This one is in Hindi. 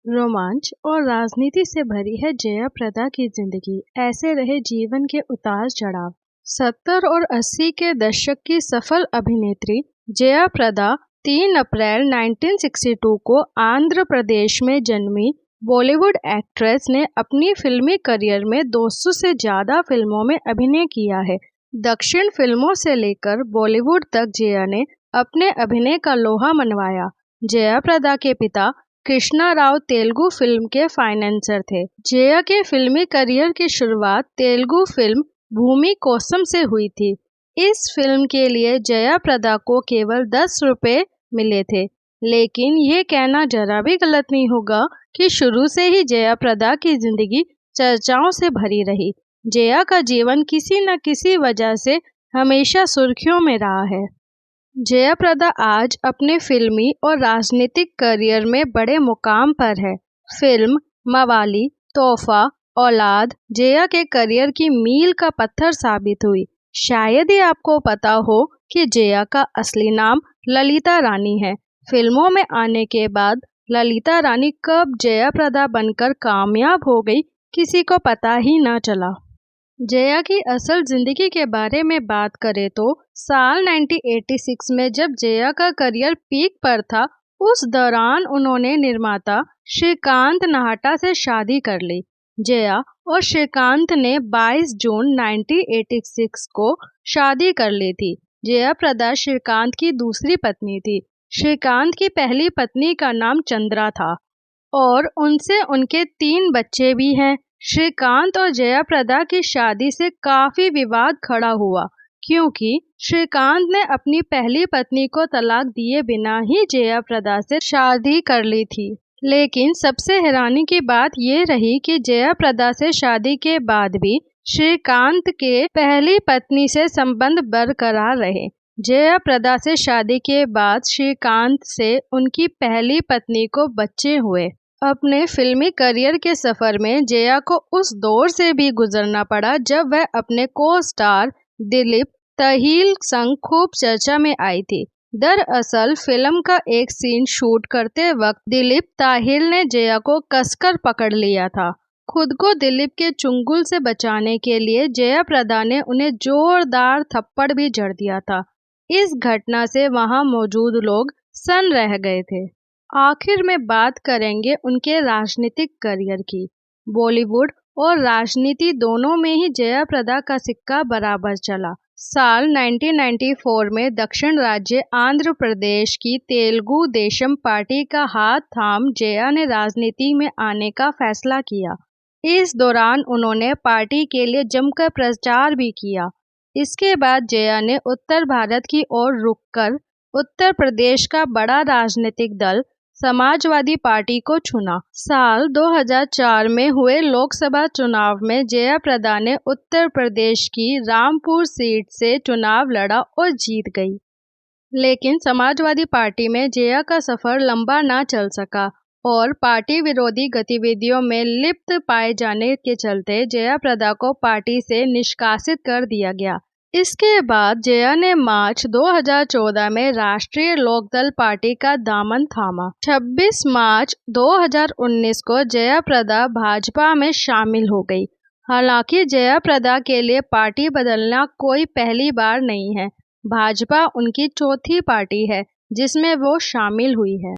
रोमांच और राजनीति से भरी है जया प्रदा की जिंदगी। ऐसे रहे जीवन के उतार चढ़ाव। 70 और 80 के दशक की सफल अभिनेत्री जया प्रदा 3 अप्रैल 1962 को आंध्र प्रदेश में जन्मी बॉलीवुड एक्ट्रेस ने अपनी फिल्मी करियर में 200 से ज़्यादा फिल्मों में अभिनय किया है। दक्षिण फिल्मों से लेकर बॉलीवुड तक जया ने अपने अभिनय का लोहा मनवाया। जया प्रदा के पिता कृष्णा राव तेलुगु फिल्म के फाइनेंसर थे। जया के फिल्मी करियर की शुरुआत तेलुगु फिल्म भूमि कोसम से हुई थी। इस फिल्म के लिए जया प्रदा को केवल 10 रुपए मिले थे, लेकिन ये कहना जरा भी गलत नहीं होगा कि शुरू से ही जया प्रदा की जिंदगी चर्चाओं से भरी रही। जया का जीवन किसी न किसी वजह से हमेशा सुर्खियों में रहा है। जया प्रदा आज अपने फिल्मी और राजनीतिक करियर में बड़े मुकाम पर है। फिल्म मवाली, तोहफा, औलाद जया के करियर की मील का पत्थर साबित हुई। शायद ही आपको पता हो कि जया का असली नाम ललिता रानी है। फिल्मों में आने के बाद ललिता रानी कब जया प्रदा बनकर कामयाब हो गई, किसी को पता ही ना चला। जया की असल जिंदगी के बारे में बात करें तो साल 1986 में जब जया का करियर पीक पर था, उस दौरान उन्होंने निर्माता श्रीकांत नाहटा से शादी कर ली। जया और श्रीकांत ने 22 जून 1986 को शादी कर ली थी। जया प्रदा श्रीकांत की दूसरी पत्नी थी। श्रीकांत की पहली पत्नी का नाम चंद्रा था और उनसे उनके 3 बच्चे भी हैं। श्रीकांत और जया प्रदा की शादी से काफी विवाद खड़ा हुआ, क्योंकि श्रीकांत ने अपनी पहली पत्नी को तलाक दिए बिना ही जया प्रदा से शादी कर ली थी। लेकिन सबसे हैरानी की बात ये रही कि जया प्रदा से शादी के बाद भी श्रीकांत के पहली पत्नी से संबंध बरकरार रहे। जया प्रदा से शादी के बाद श्रीकांत से उनकी पहली पत्नी को बच्चे हुए। अपने फिल्मी करियर के सफर में जया को उस दौर से भी गुजरना पड़ा जब वह अपने को स्टार दिलीप ताहिल संग खूब चर्चा में आई थी। दरअसल फिल्म का एक सीन शूट करते वक्त दिलीप ताहिल ने जया को कसकर पकड़ लिया था। खुद को दिलीप के चुंगल से बचाने के लिए जया प्रदा ने उन्हें जोरदार थप्पड़ भी जड़ दिया था। इस घटना से वहां मौजूद लोग सन्न रह गए थे। आखिर में बात करेंगे उनके राजनीतिक करियर की। बॉलीवुड और राजनीति दोनों में ही जया प्रदा का सिक्का बराबर चला। साल 1994 में दक्षिण राज्य आंध्र प्रदेश की तेलुगु देशम पार्टी का हाथ थाम जया ने राजनीति में आने का फैसला किया। इस दौरान उन्होंने पार्टी के लिए जमकर प्रचार भी किया। इसके बाद जया ने उत्तर भारत की ओर रुख कर उत्तर प्रदेश का बड़ा राजनीतिक दल समाजवादी पार्टी को चुना। साल 2004 में हुए लोकसभा चुनाव में जया प्रदा ने उत्तर प्रदेश की रामपुर सीट से चुनाव लड़ा और जीत गई। लेकिन समाजवादी पार्टी में जया का सफर लंबा ना चल सका और पार्टी विरोधी गतिविधियों में लिप्त पाए जाने के चलते जया प्रदा को पार्टी से निष्कासित कर दिया गया। इसके बाद जया ने मार्च 2014 में राष्ट्रीय लोकदल पार्टी का दामन थामा। 26 मार्च 2019 को जया प्रदा भाजपा में शामिल हो गई। हालांकि जया प्रदा के लिए पार्टी बदलना कोई पहली बार नहीं है। भाजपा उनकी चौथी पार्टी है जिसमें वो शामिल हुई है।